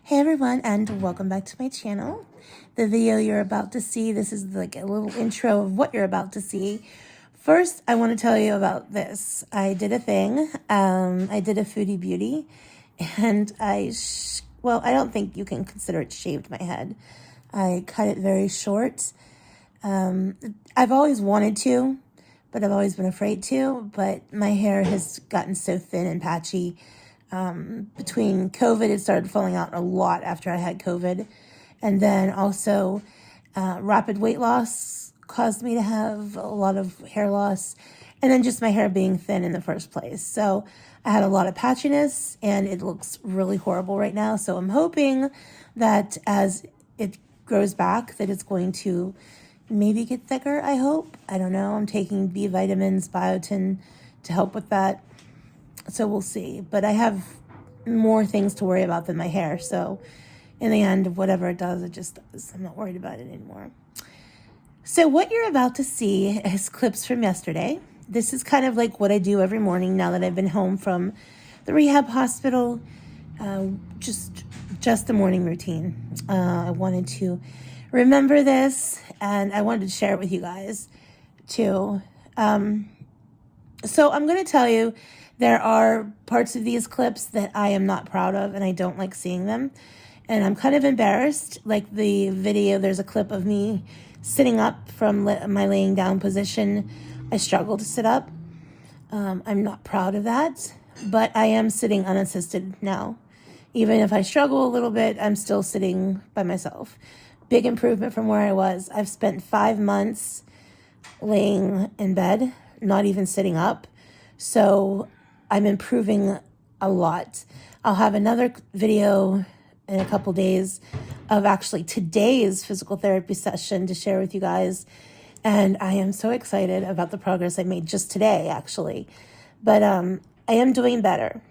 Hey everyone, and welcome back to my channel. The video you're about to see, this is like a little intro of what you're about to see. First, I want to tell you about this. I did a thing. I did a foodie beauty, and I don't think you can consider it shaved my head. I cut it very short. I've always wanted to, but I've always been afraid to, but my hair has gotten so thin and patchy. Between COVID, it started falling out a lot after I had COVID. And then also rapid weight loss caused me to have a lot of hair loss. And then just my hair being thin in the first place. So I had a lot of patchiness and it looks really horrible right now. So I'm hoping that as it grows back that it's going to maybe get thicker, I hope. I don't know. I'm taking B vitamins, biotin to help with that. So we'll see. But I have more things to worry about than my hair. So in the end, whatever it does, it just does. I'm not worried about it anymore. So what you're about to see is clips from yesterday. This is kind of like what I do every morning now that I've been home from the rehab hospital. Just the morning routine. I wanted to remember this, and I wanted to share it with you guys too. So I'm going to tell you, there are parts of these clips that I am not proud of, and I don't like seeing them. And I'm kind of embarrassed. Like the video, there's a clip of me sitting up from my laying down position. I struggle to sit up. I'm not proud of that, but I am sitting unassisted now. Even if I struggle a little bit, I'm still sitting by myself. Big improvement from where I was. I've spent 5 months laying in bed, not even sitting up. So I'm improving a lot. I'll have another video in a couple days of actually today's physical therapy session to share with you guys. And I am so excited about the progress I made just today, actually. But I am doing better.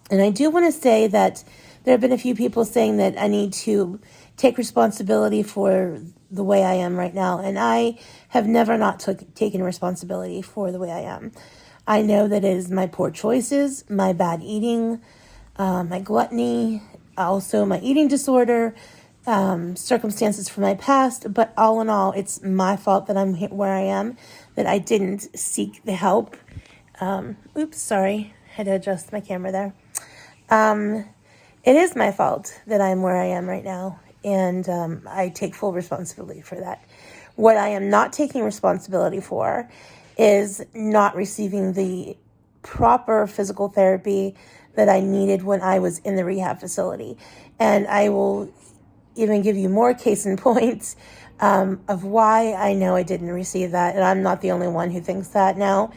And I do want to say that there have been a few people saying that I need to take responsibility for the way I am right now. And I have never not taken responsibility for the way I am. I know that it is my poor choices, my bad eating, my gluttony, also my eating disorder, circumstances from my past. But all in all, it's my fault that I'm where I am, that I didn't seek the help. Oops, sorry. Had to adjust my camera there. It is my fault that I'm where I am right now, and I take full responsibility for that. What I am not taking responsibility for is not receiving the proper physical therapy that I needed when I was in the rehab facility. And I will even give you more case in point of why I know I didn't receive that. And I'm not the only one who thinks that now.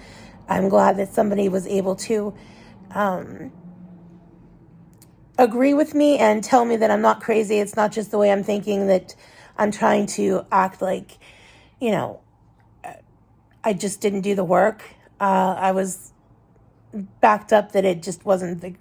I'm glad that somebody was able to agree with me and tell me that I'm not crazy. It's not just the way I'm thinking, that I'm trying to act like, I just didn't do the work. I was backed up that it just wasn't the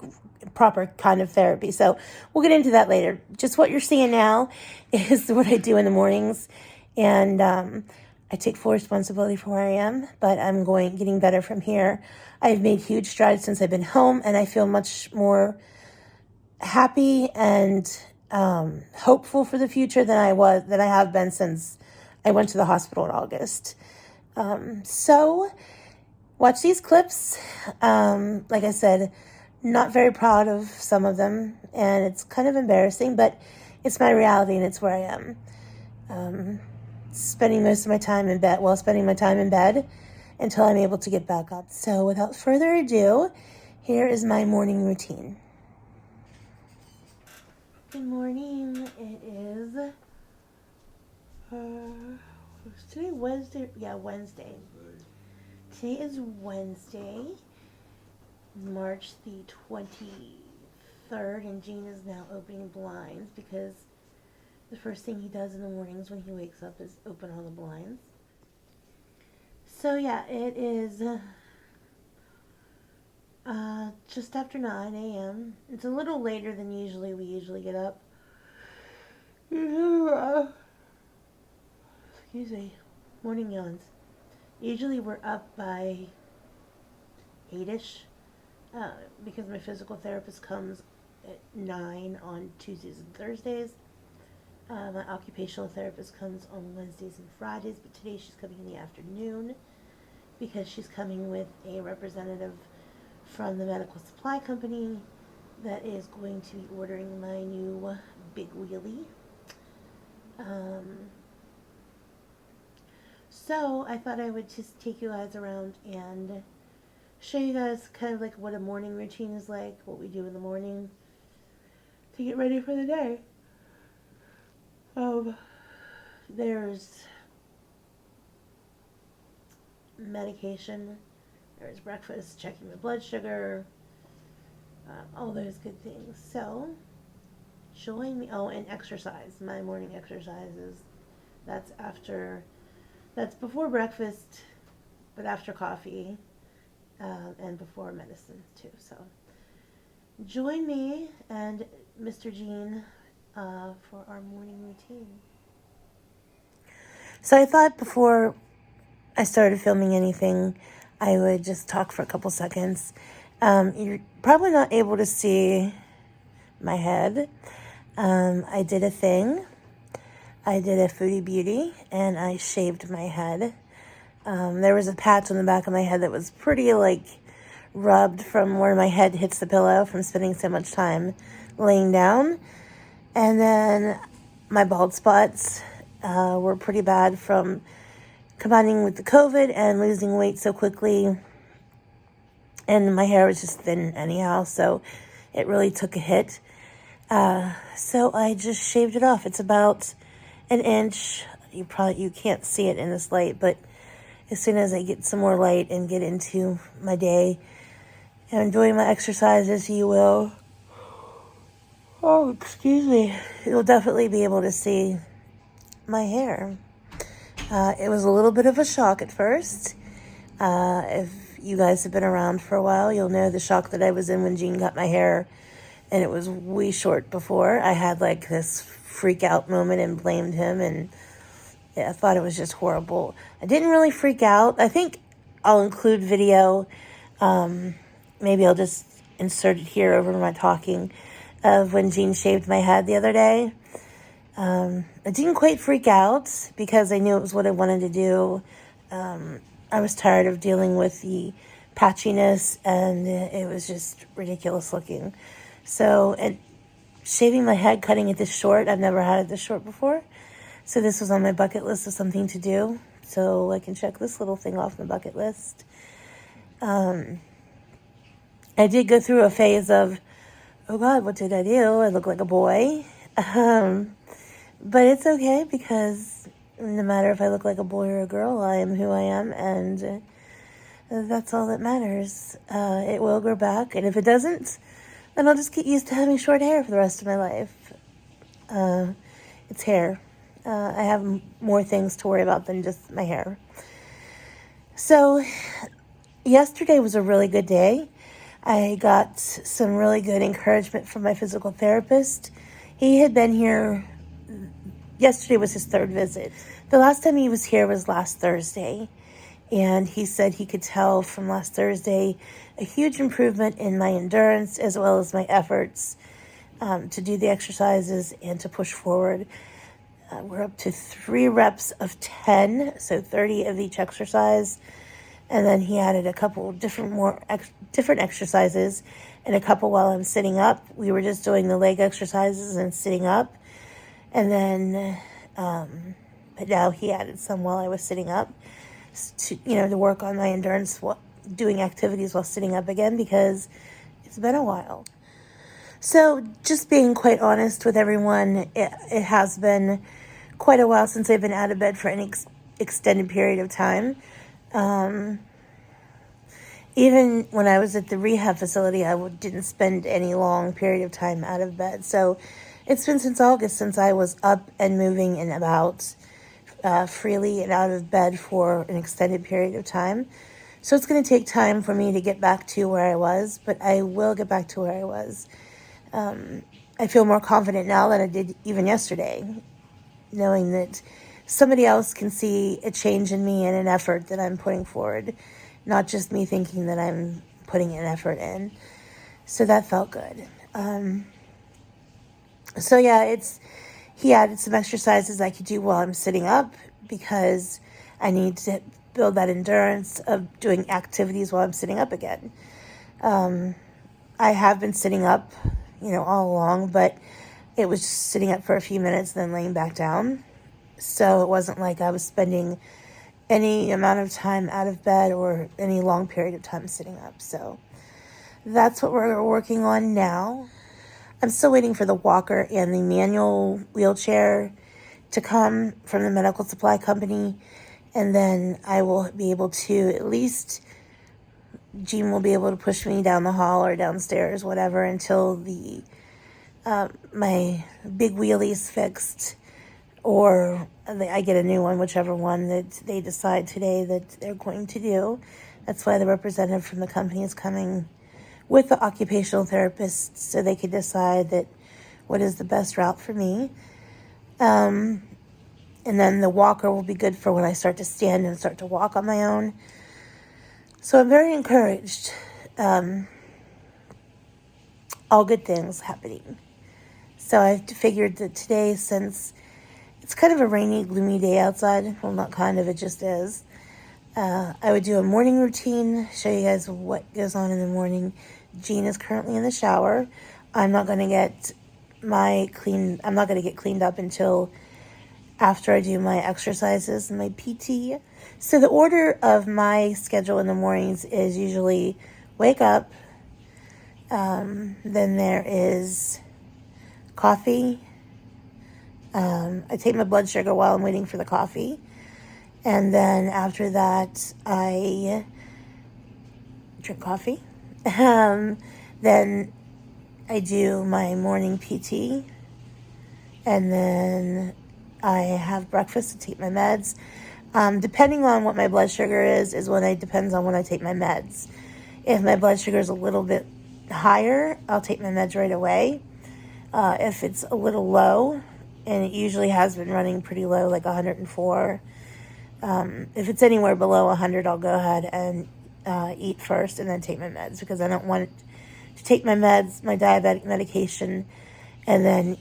proper kind of therapy. So we'll get into that later. Just what you're seeing now is what I do in the mornings. And I take full responsibility for where I am, but I'm getting better from here. I've made huge strides since I've been home, and I feel much more happy and hopeful for the future than I have been since I went to the hospital in August. So watch these clips. Like I said, not very proud of some of them, and it's kind of embarrassing, but it's my reality and it's where I am. Spending my time in bed until I'm able to get back up. So without further ado, here is my morning routine. Good morning. It is today Wednesday. Yeah, Wednesday. Today is Wednesday, March the 23rd, and Gene is now opening blinds because the first thing he does in the mornings when he wakes up is open all the blinds. So yeah, it is just after 9 a.m. It's a little later than we usually get up. Excuse me. Morning yawns. Usually we're up by 8-ish because my physical therapist comes at 9 on Tuesdays and Thursdays. My occupational therapist comes on Wednesdays and Fridays, but today she's coming in the afternoon because she's coming with a representative from the medical supply company that is going to be ordering my new big wheelie. So I thought I would just take you guys around and show you guys kind of like what a morning routine is like, what we do in the morning to get ready for the day. There's medication, there's breakfast, checking the blood sugar, all those good things. So join me. Oh, and exercise. My morning exercises. That's before breakfast, but after coffee, and before medicine too. So join me and Mr. Gene for our morning routine. So I thought before I started filming anything, I would just talk for a couple seconds. You're probably not able to see my head. I did a thing. I did a Foodie Beauty, and I shaved my head. There was a patch on the back of my head that was pretty, rubbed from where my head hits the pillow from spending so much time laying down. And then my bald spots were pretty bad from combining with the COVID and losing weight so quickly. And my hair was just thin anyhow, so it really took a hit. So I just shaved it off. It's about an inch. You can't see it in this light, but as soon as I get some more light and get into my day and doing my exercises, you will, you'll definitely be able to see my hair. It was a little bit of a shock at first. If you guys have been around for a while, you'll know the shock that I was in when Jean got my hair, and it was way short before. I had this freak out moment and blamed him, and I thought it was just horrible. I didn't really freak out. I think I'll include video. Maybe I'll just insert it here over my talking of when Jean shaved my head the other day. I didn't quite freak out because I knew it was what I wanted to do. I was tired of dealing with the patchiness, and it was just ridiculous looking. So, and shaving my head, cutting it this short, I've never had it this short before. So this was on my bucket list of something to do. So I can check this little thing off my bucket list. I did go through a phase of, oh God, what did I do? I look like a boy. But it's okay because no matter if I look like a boy or a girl, I am who I am, and that's all that matters. It will grow back, and if it doesn't, then I'll just get used to having short hair for the rest of my life. It's hair. I have more things to worry about than just my hair. So yesterday was a really good day. I got some really good encouragement from my physical therapist. He had been here. Yesterday was his third visit. The last time he was here was last Thursday. And he said he could tell from last Thursday a huge improvement in my endurance as well as my efforts to do the exercises and to push forward. We're up to 3 reps of 10, so 30 of each exercise. And then he added a couple different exercises and a couple while I'm sitting up. We were just doing the leg exercises and sitting up. And then, but now he added some while I was sitting up to work on my endurance, doing activities while sitting up again, because it's been a while. So just being quite honest with everyone, it has been quite a while since I've been out of bed for any extended period of time. Even when I was at the rehab facility, I didn't spend any long period of time out of bed. So it's been since August since I was up and moving and about freely and out of bed for an extended period of time. So it's going to take time for me to get back to where I was, but I will get back to where I was. I feel more confident now than I did even yesterday, knowing that somebody else can see a change in me and an effort that I'm putting forward, not just me thinking that I'm putting an effort in. So that felt good. So yeah, he added some exercises I could do while I'm sitting up because I need to build that endurance of doing activities while I'm sitting up again. I have been sitting up, all along, but it was just sitting up for a few minutes, then laying back down. So it wasn't like I was spending any amount of time out of bed or any long period of time sitting up. So that's what we're working on now. I'm still waiting for the walker and the manual wheelchair to come from the medical supply company. And then I will be able to, at least Jean will be able to push me down the hall or downstairs, whatever, until my big wheelie's fixed, or I get a new one, whichever one that they decide today that they're going to do. That's why the representative from the company is coming with the occupational therapist, so they could decide that what is the best route for me. And then the walker will be good for when I start to stand and start to walk on my own. So I'm very encouraged. All good things happening. So I figured that today, since it's kind of a rainy, gloomy day outside, well, not kind of, it just is, I would do a morning routine, show you guys what goes on in the morning. Jean is currently in the shower. I'm not going to get cleaned up until after I do my exercises and my PT. So the order of my schedule in the mornings is usually wake up, then there is coffee. I take my blood sugar while I'm waiting for the coffee. And then after that, I drink coffee. Then I do my morning PT. And then I have breakfast to take my meds. Depending on what my blood sugar is depends on when I take my meds. If my blood sugar is a little bit higher, I'll take my meds right away. If it's a little low, and it usually has been running pretty low, like 104, if it's anywhere below 100, I'll go ahead and eat first and then take my meds, because I don't want to take my meds, my diabetic medication, and then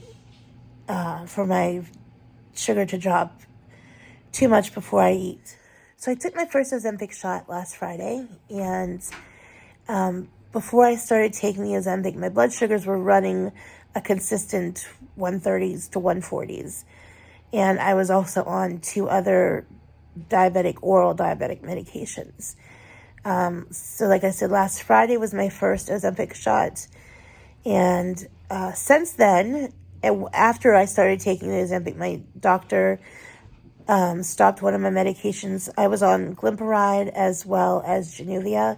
for my sugar to drop too much before I eat. So I took my first Ozempic shot last Friday, and before I started taking the Ozempic, my blood sugars were running a consistent 130s to 140s. And I was also on 2 other oral diabetic medications. So like I said, last Friday was my first Ozempic shot. And since then, after I started taking the Ozempic, my doctor stopped one of my medications. I was on Glimepiride as well as Januvia.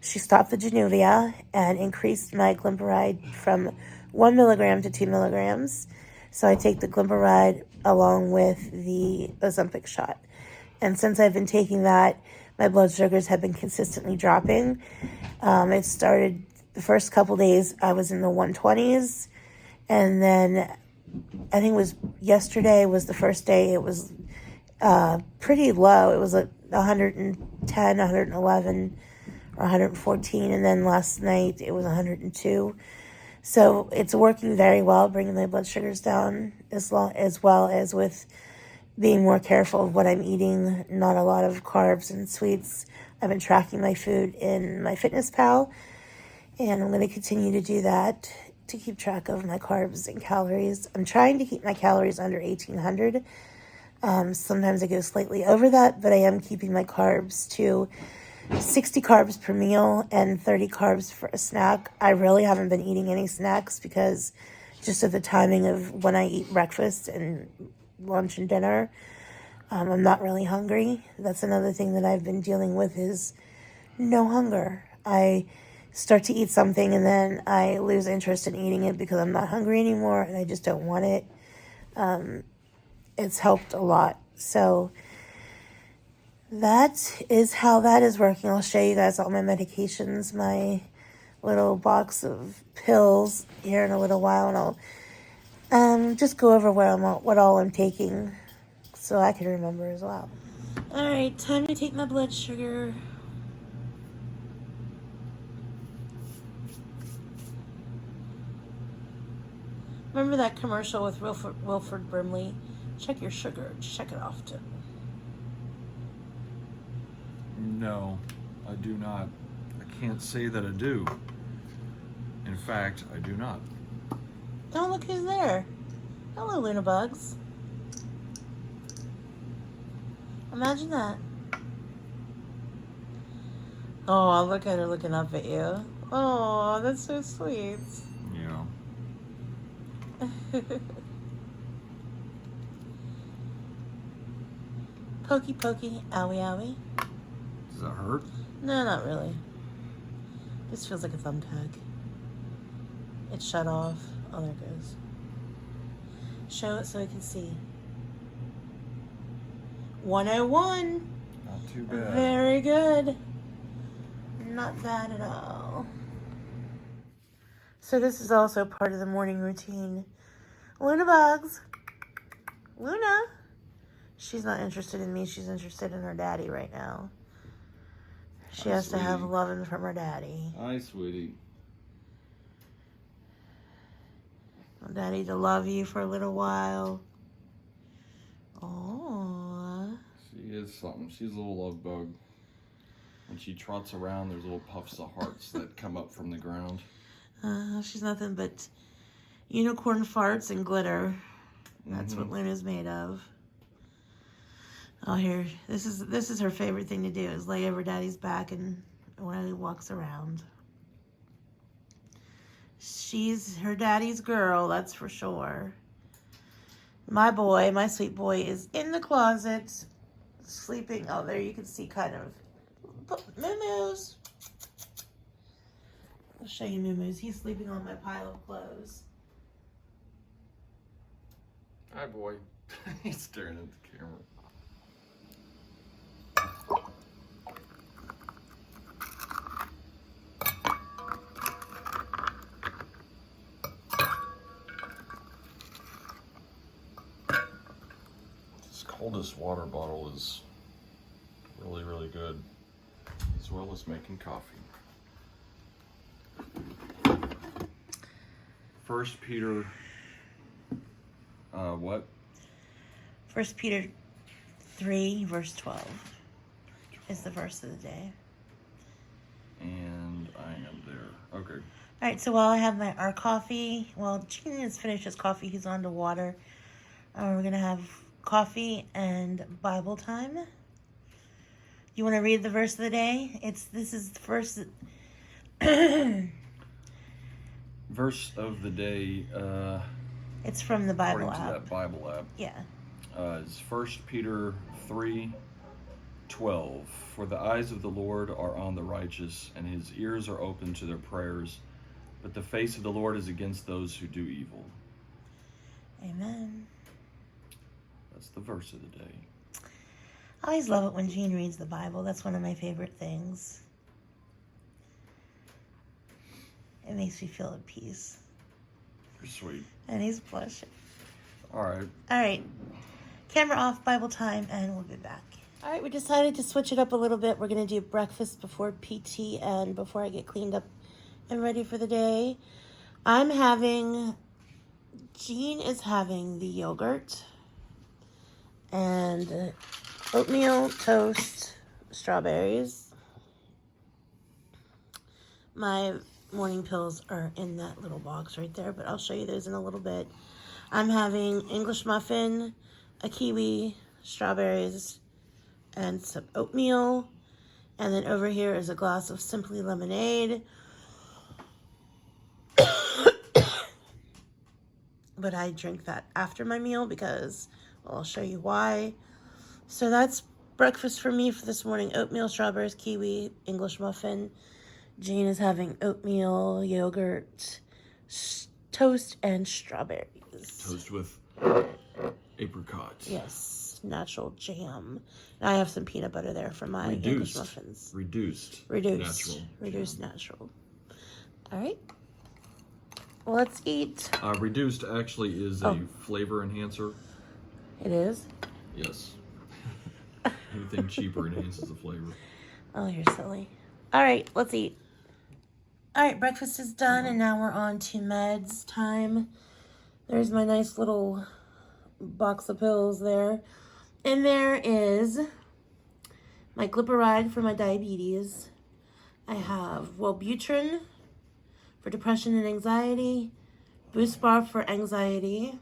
She stopped the Januvia and increased my Glimepiride from 1 milligram to 2 milligrams. So I take the Glimepiride along with the Ozempic shot. And since I've been taking that, my blood sugars have been consistently dropping. It started the first couple days, I was in the 120s. And then I think it was yesterday was the first day it was pretty low. It was like 110, 111, or 114. And then last night it was 102. So it's working very well, bringing my blood sugars down, as well as with being more careful of what I'm eating. Not a lot of carbs and sweets. I've been tracking my food in my FitnessPal, and I'm going to continue to do that to keep track of my carbs and calories. I'm trying to keep my calories under 1,800. Sometimes I go slightly over that, but I am keeping my carbs to 60 carbs per meal and 30 carbs for a snack. I really haven't been eating any snacks because just of the timing of when I eat breakfast and lunch and dinner, I'm not really hungry. That's another thing that I've been dealing with is no hunger. I start to eat something and then I lose interest in eating it because I'm not hungry anymore and I just don't want it. It's helped a lot. So that is how that is working. I'll show you guys all my medications, my little box of pills here in a little while, and I'll just go over what all I'm taking so I can remember as well. All right, time to take my blood sugar. Remember that commercial with Wilford Brimley? Check your sugar. Check it often. No, I do not. I can't say that I do. In fact, I do not. Oh, look who's there. Hello, Luna Bugs. Imagine that. Oh, look at her looking up at you. Oh, that's so sweet. Yeah. Pokey, pokey, owie, owie. Does that hurt? No, not really. Just feels like a thumbtack. It's shut off. Oh, there it goes. Show it so I can see. 101. Not too bad. Very good. Not bad at all. So this is also part of the morning routine. Luna Bugs. Luna. She's not interested in me. She's interested in her daddy right now. She has to have loving from her daddy. Hi, sweetie. Want daddy to love you for a little while. Oh. She is something. She's a little love bug. When she trots around, there's little puffs of hearts that come up from the ground. She's nothing but unicorn farts and glitter. That's what Luna's made of. Oh, here, this is her favorite thing to do, is lay over daddy's back and when he walks around. She's her daddy's girl, that's for sure. My boy, my sweet boy, is in the closet, sleeping. Oh, there you can see kind of Moo-Moos. I'll show you Moo-Moos. He's sleeping on my pile of clothes. Hi, boy. He's staring at the camera. This coldest water bottle is really, really good, as well as making coffee. 1 Peter, what? 1 Peter 3, verse 12 is the verse of the day. And I am there. Okay. All right, so while I have our coffee, well, Gene has finished his coffee. He's on to water. We're going to have coffee and Bible time. You want to read the verse of the day? This is the first... Verse of the day. It's from the Bible according app. to that Bible app. Yeah. It's 1 Peter 3:12. For the eyes of the Lord are on the righteous, and his ears are open to their prayers, but the face of the Lord is against those who do evil. Amen. That's the verse of the day. I always love it when Gene reads the Bible. That's one of my favorite things. It makes me feel at peace. You're sweet. And he's blushing. All right. All right. Camera off, Bible time, and we'll be back. All right, we decided to switch it up a little bit. We're going to do breakfast before PT and before I get cleaned up and ready for the day. Gene is having the yogurt and oatmeal, toast, strawberries. My morning pills are in that little box right there, but I'll show you those in a little bit. I'm having English muffin, a kiwi, strawberries, and some oatmeal. And then over here is a glass of Simply lemonade. But I drink that after my meal because, well, I'll show you why. So that's breakfast for me for this morning. Oatmeal, strawberries, kiwi, English muffin. Jane is having oatmeal, yogurt, toast, and strawberries. Toast with apricot. Yes, natural jam. And I have some peanut butter there for my English muffins. Reduced. Natural. All right. Well, let's eat. Reduced actually is a flavor enhancer. It is? Yes. Anything cheaper enhances the flavor. Oh, you're silly. All right, let's eat. All right, breakfast is done, and now we're on to meds time. There's my nice little box of pills there. And there is my Glipperide for my diabetes. I have Wellbutrin for depression and anxiety, Boost Bar for anxiety,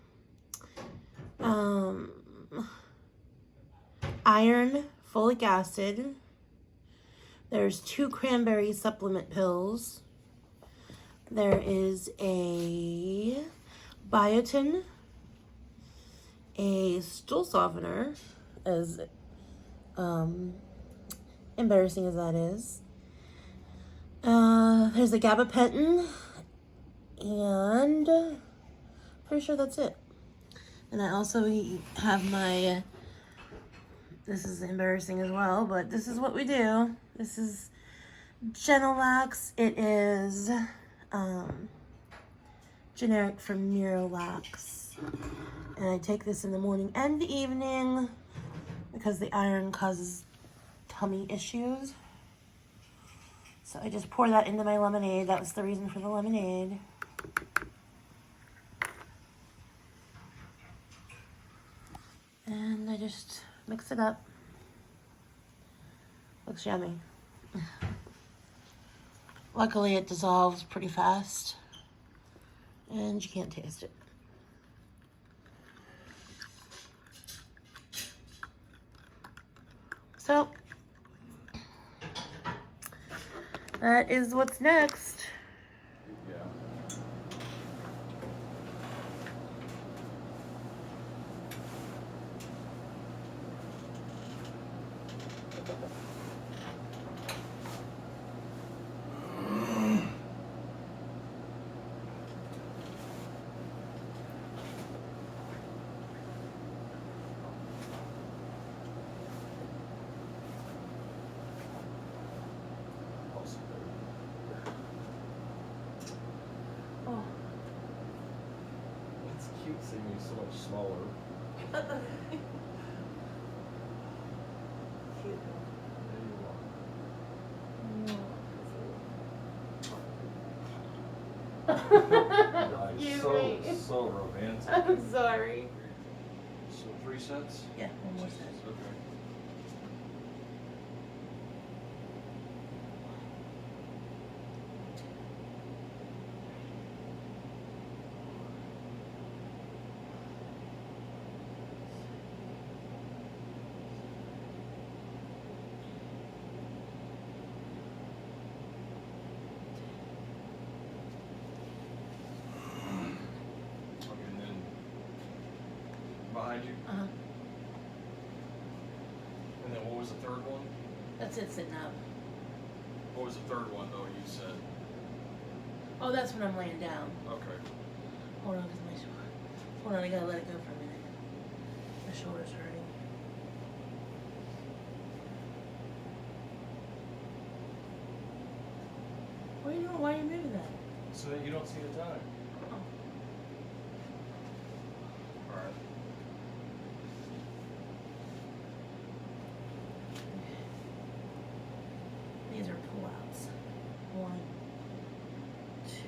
iron, folic acid. There's 2 cranberry supplement pills. There is a biotin, a stool softener, as embarrassing as that is. There's a gabapentin, and pretty sure that's it. And I also have my, this is embarrassing as well, but this is what we do. This is Genelax. It is generic from Miralax. And I take this in the morning and the evening because the iron causes tummy issues. So I just pour that into my lemonade. That was the reason for the lemonade. And I just mix it up. Looks yummy. Luckily it dissolves pretty fast and you can't taste it. So that is what's next. Yeah. Oh. It's cute seeing you so much smaller. Cute. Nice. So romantic. I'm sorry. So 3 sets? Yeah, one more set. Okay. And then behind you. Uh-huh. And then what was the third one? That's it sitting up. What was the third one though? You said. Oh, that's when I'm laying down. Okay. Hold on, cause my shoulder. Hold on, I gotta let it go for a minute. My shoulder's hurting. What are you doing? Why are you moving that? So that you don't see the time. Oh. All right. These are pull-outs. 1, 2, 3.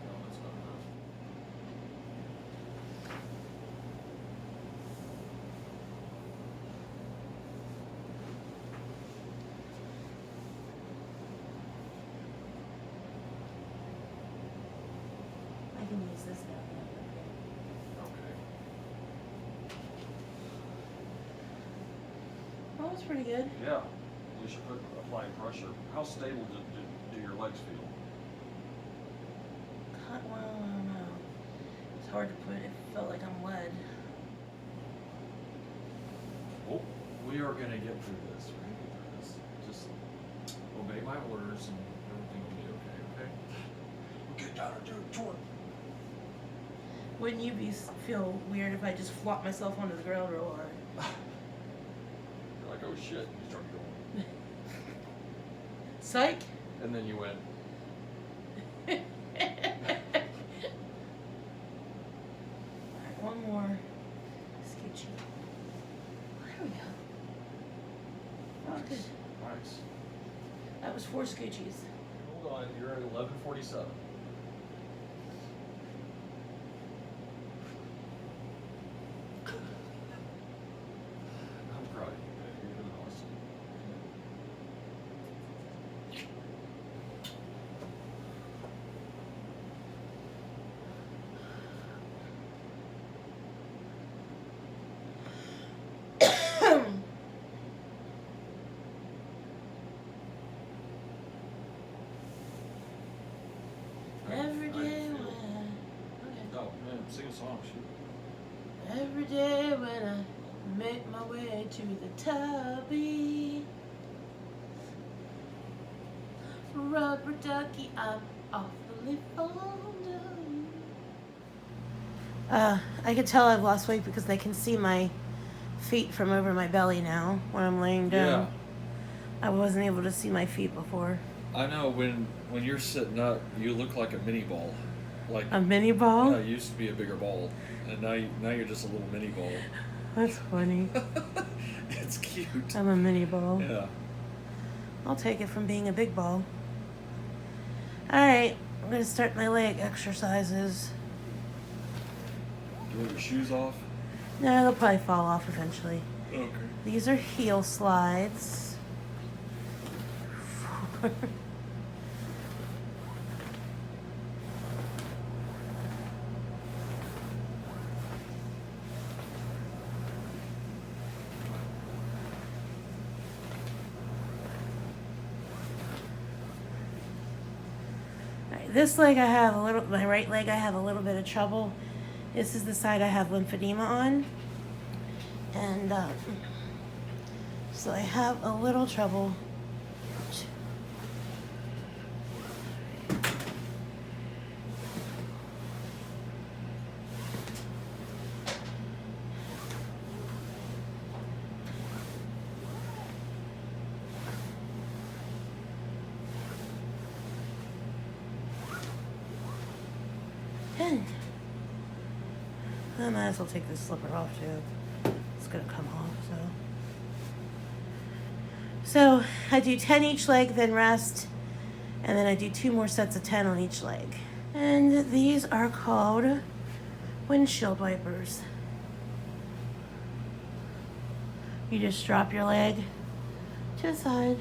No, that's not enough. I can use this now. Okay. Oh, that's pretty good. Yeah. We should put applying pressure. How stable do your legs feel? Well, I don't know. It's hard to put. It felt like I'm lead. Oh, we are gonna get through this. We're gonna get through this. Just obey my orders and everything will be okay. Okay. Get down and do it. Torque. Wouldn't you feel weird if I just flopped myself onto the ground real hard? You're like, oh shit. You start going. Psych. And then you went. One more. Scoochie. There we go. Oh, good. Nice. That was 4 scoochies. Hold on, you're at 11:47. I'm proud of you, man. You're doing awesome. Every day I when feel- okay. Oh, man, sing a song, shoot. Every day when I make my way to the tubby, rubber ducky, I'm awfully fond of you. I can tell I've lost weight because they can see my feet from over my belly now when I'm laying down. Yeah. I wasn't able to see my feet before. I know when you're sitting up, you look like a mini ball. Like A mini ball? yeah, you used to be a bigger ball, and now you're just a little mini ball. That's funny. It's cute. I'm a mini ball. Yeah. I'll take it from being a big ball. Alright, I'm going to start my leg exercises. Do you want your shoes off? No, they'll probably fall off eventually. Okay. These are heel slides. This leg I have a little, my right leg I have a little bit of trouble. This is the side I have lymphedema on. And so I have a little trouble. And I might as well take this slipper off too. It's gonna come off, so I do 10 each leg, then rest, and then I do 2 more sets of 10 on each leg. And these are called windshield wipers. You just drop your leg to the side.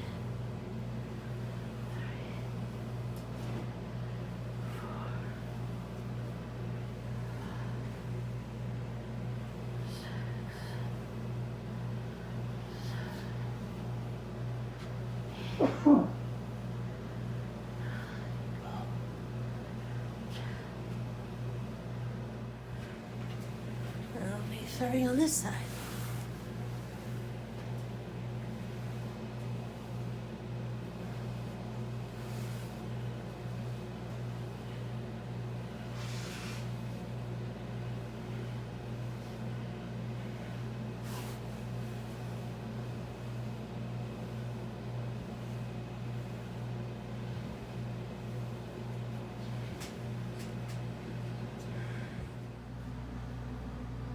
I'll be starting on this side.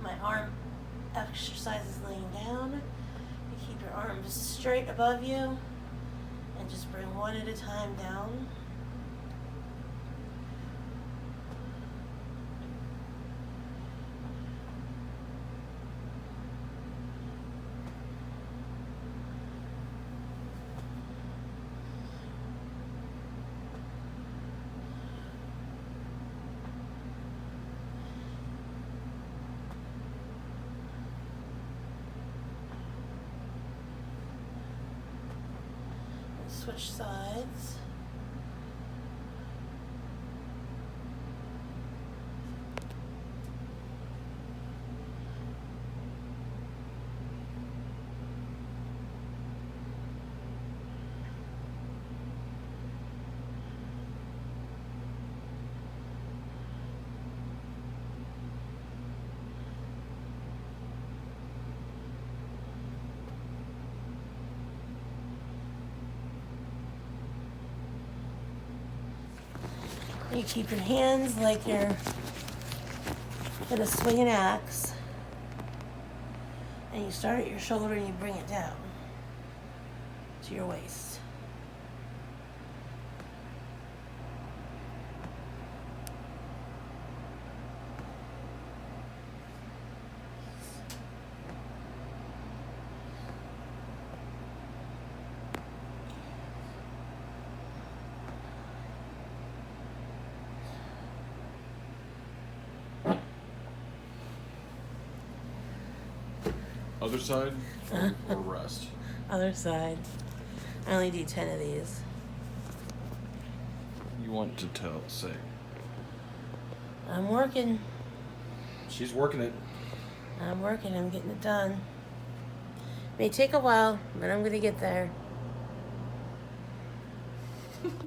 My arm exercises laying down. You keep your arms straight above you and just bring one at a time down. Switch sides. You keep your hands like you're gonna swing an axe. And you start at your shoulder and you bring it down to your waist. Other side or rest? Other side. I only do 10 of these. You want to say? I'm working. She's working it. I'm working. I'm getting it done. May take a while, but I'm going to get there.